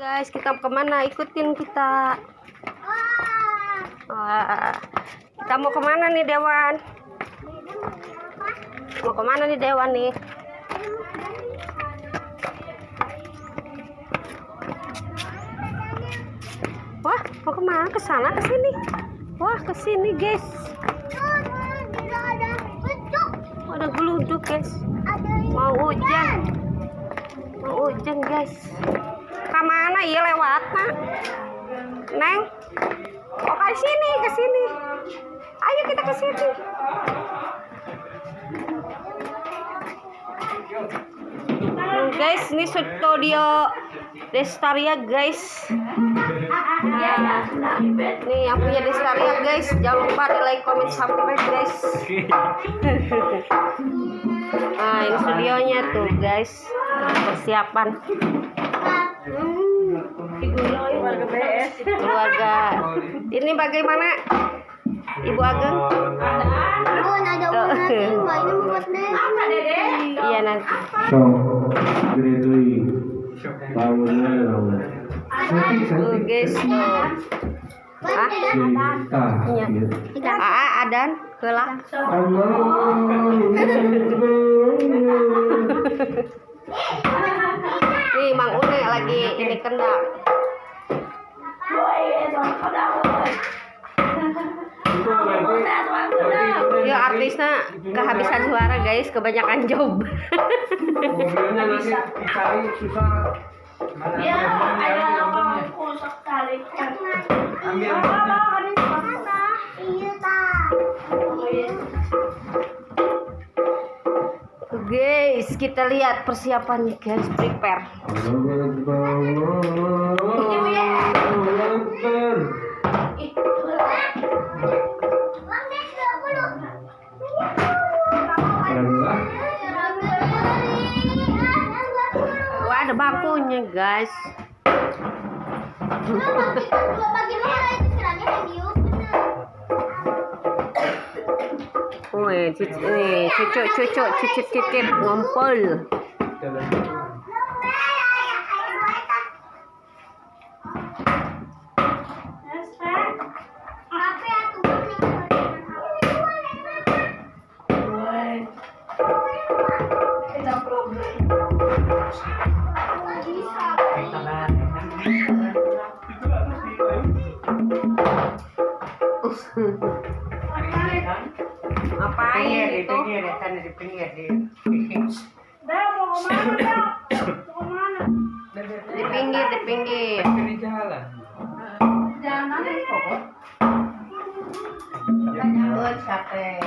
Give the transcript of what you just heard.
Guys, kita kemana? Ikutin kita. Wah, kita mau kemana nih, Dewan? Mau kemana nih, Dewan nih? Wah, mau kemana? Ke sana, ke sini? Wah, ke sini, guys. Ada geluduk, guys. Mau hujan. Mau hujan, guys. Kemana ya lewat, nak? Neng? Oh, ke sini, ke sini. Ayo kita ke sini. Guys, ini studio Destaria, guys. Nah, nih yang punya Destaria, guys. Jangan lupa di like, comment, subscribe, guys. Nah, ini studionya tuh, guys. Persiapan. Keluarga. Ini bagaimana, Ibu Ageng? Iya nanti. Guys, adan kelak. Nih Mang Une lagi ini kendang. Ya artisnya kehabisan suara, guys, kebanyakan job. Mobilnya nanti dicari susah. Ya, ada apa rusak kali. Ambil. Guys, kita lihat persiapannya, guys. Prepare. Wah, ada bangkunya, guys. Wih, cucu ngumpul. Ngapain itu? Di pinggir. Dah, mau kemana, Dah? Mau kemana? Di pinggir. Di jalan. Jangan mana, kok? Jangan sate.